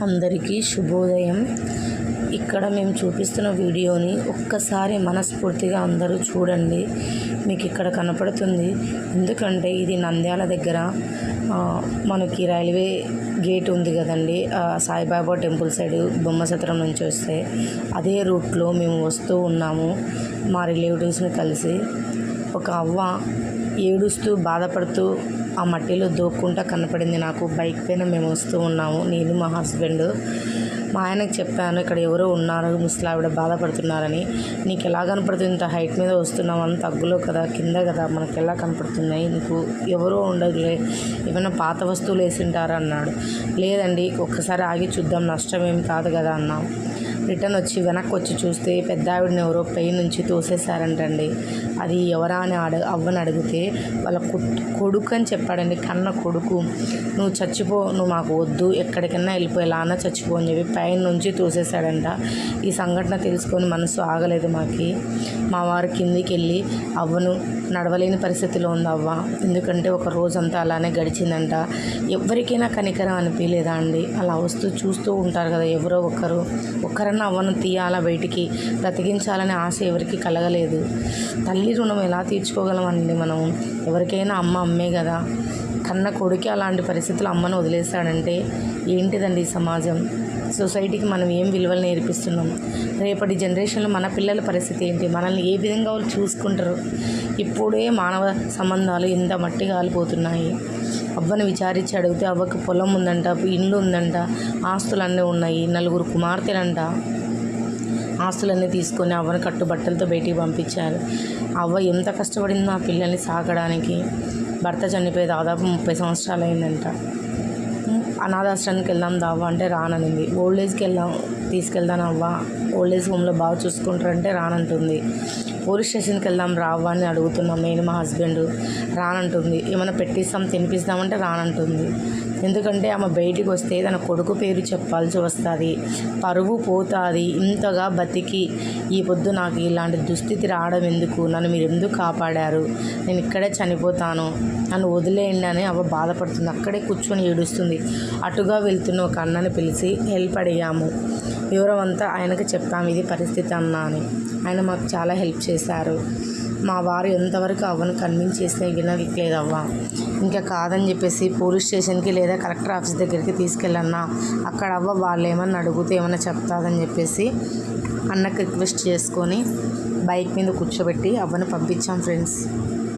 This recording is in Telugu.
అందరికీ శుభోదయం. ఇక్కడ మేము చూపిస్తున్న వీడియోని ఒక్కసారి మనస్ఫూర్తిగా అందరూ చూడండి. మీకు ఇక్కడ కనపడుతుంది. ఎందుకంటే ఇది నంద్యాల దగ్గర మనకి రైల్వే గేట్ ఉంది కదండి, సాయిబాబా టెంపుల్ సైడ్ బొమ్మసత్రం నుంచి వస్తే అదే రూట్లో మేము వస్తూ ఉన్నాము. మా రిలేటివ్స్ని కలిసి ఒక అవ్వ ఏడుస్తూ బాధపడుతూ ఆ మట్టిలో దూక్కుంటా కనపడింది నాకు. బైక్ పైన మేము వస్తూ ఉన్నాము, నేను మా హస్బెండ్. మా ఆయనకు చెప్పాను, ఇక్కడ ఎవరో ఉన్నారు, ముసలావిడ బాధపడుతున్నారని. నీకు ఎలా కనపడుతుంది? ఇంత హైట్ మీద వస్తున్నావు, అంత తగ్గులో కదా, కింద కదా, మనకు ఎలా కనపడుతున్నాయి? నీకు ఎవరో ఉండదులే, ఏమైనా పాత వస్తువులు వేసింటారా అన్నాడు. లేదండి, ఒక్కసారి ఆగి చూద్దాం, నష్టం ఏం కాదు కదా అన్నాం. రిటర్న్ వచ్చి వెనక్కి వచ్చి చూస్తే పెద్ద ఆవిడని ఎవరో పై నుంచి తోసేశారంటండి. అది ఎవరా అని అవ్వని అడిగితే వాళ్ళ కొడుకు అని చెప్పాడండి, కన్న కొడుకు. నువ్వు చచ్చిపో, నువ్వు మాకు వద్దు, ఎక్కడికైనా వెళ్ళిపో, ఎలా అన్నా చచ్చిపో అని చెప్పి పైన నుంచి తోసేశాడంట. ఈ సంఘటన తెలుసుకొని మనసు ఆగలేదు మాకి. మా వారు కిందికి వెళ్ళి అవ్వను, నడవలేని పరిస్థితిలో ఉంది అవ్వ, ఎందుకంటే ఒక రోజంతా అలానే గడిచిందంట. ఎవరికైనా కనికరం అనిపించలేదా అండి? అలా వస్తూ చూస్తూ ఉంటారు కదా ఎవరో ఒక్కరన్నా అవ్వను తీయాలా, బయటికి బ్రతికించాలనే ఆశ ఎవరికి కలగలేదు. తల్లి రుణం ఎలా తీర్చుకోగలమండి మనం? ఎవరికైనా అమ్మే కదా. కన్న కొడుకు అలాంటి పరిస్థితులు అమ్మను వదిలేస్తాడంటే ఏంటిదండి ఈ సమాజం? సొసైటీకి మనం ఏం విలువలు నేర్పిస్తున్నాం? రేపటి జనరేషన్లో మన పిల్లల పరిస్థితి ఏంటి? మనల్ని ఏ విధంగా వాళ్ళు చూసుకుంటారు? ఇప్పుడే మానవ సంబంధాలు ఎంత మట్టి కాలిపోతున్నాయి. అవ్వను విచారించి అడిగితే అవ్వకు పొలం ఉందంట, ఇండ్లు ఉందంట, ఆస్తులన్నీ ఉన్నాయి, 4 కుమార్తెలంట. ఆస్తులన్నీ తీసుకొని అవ్వను కట్టుబట్టలతో బయటికి పంపించారు. అవ్వ ఎంత కష్టపడిందో ఆ పిల్లల్ని సాకడానికి. భర్త చనిపోయి దాదాపు 30 సంవత్సరాలు అయిందంట. అనాథాశ్రమానికి వెళ్దాం దావా అంటే రాననింది. ఓల్డ్ ఏజ్కి తీసుకెళ్దాను అవ్వ, ఓల్డ్ ఏజ్ హోమ్లో బాగా చూసుకుంటారంటే రానంటుంది. పోలీస్ స్టేషన్కి వెళ్దాం రావా అని అడుగుతున్నాం నేను మా హస్బెండ్, రానంటుంది. ఏమైనా పెట్టిస్తాం తినిపిస్తామంటే రానంటుంది. ఎందుకంటే ఆమె బయటికి వస్తే తన కొడుకు పేరు చెప్పాల్సి వస్తుంది, పరువు పోతుంది. ఇంతగా బతికి ఈ పొద్దు నాకు ఇలాంటి దుస్థితి రావడం ఎందుకు? నన్ను మీరు ఎందుకు కాపాడారు? నేను ఇక్కడే చనిపోతాను, నన్ను వదిలేయండి అని అవ్వ బాధపడుతుంది. అక్కడే కూర్చొని ఏడుస్తుంది. అటుగా వెళ్తున్న ఒక అన్నని పిలిచి హెల్ప్ అడిగాము. వివరం అంతా ఆయనకి చెప్పాము, ఇది పరిస్థితి అన్నా అని. ఆయన మాకు చాలా హెల్ప్ చేశారు. మా వారు ఎంతవరకు అవ్వను కన్విన్స్ చేస్తే వినట్లేదు అవ్వ. ఇంకా కాదని చెప్పేసి పోలీస్ స్టేషన్కి లేదా కలెక్టర్ ఆఫీస్ దగ్గరికి తీసుకెళ్ళన్నా, అక్కడ అవ్వ వాళ్ళు ఏమన్నా అడిగితే ఏమన్నా చెప్తాదని చెప్పేసి అన్నకు రిక్వెస్ట్ చేసుకొని బైక్ మీద కూర్చోబెట్టి అవ్వను పంపించాం ఫ్రెండ్స్.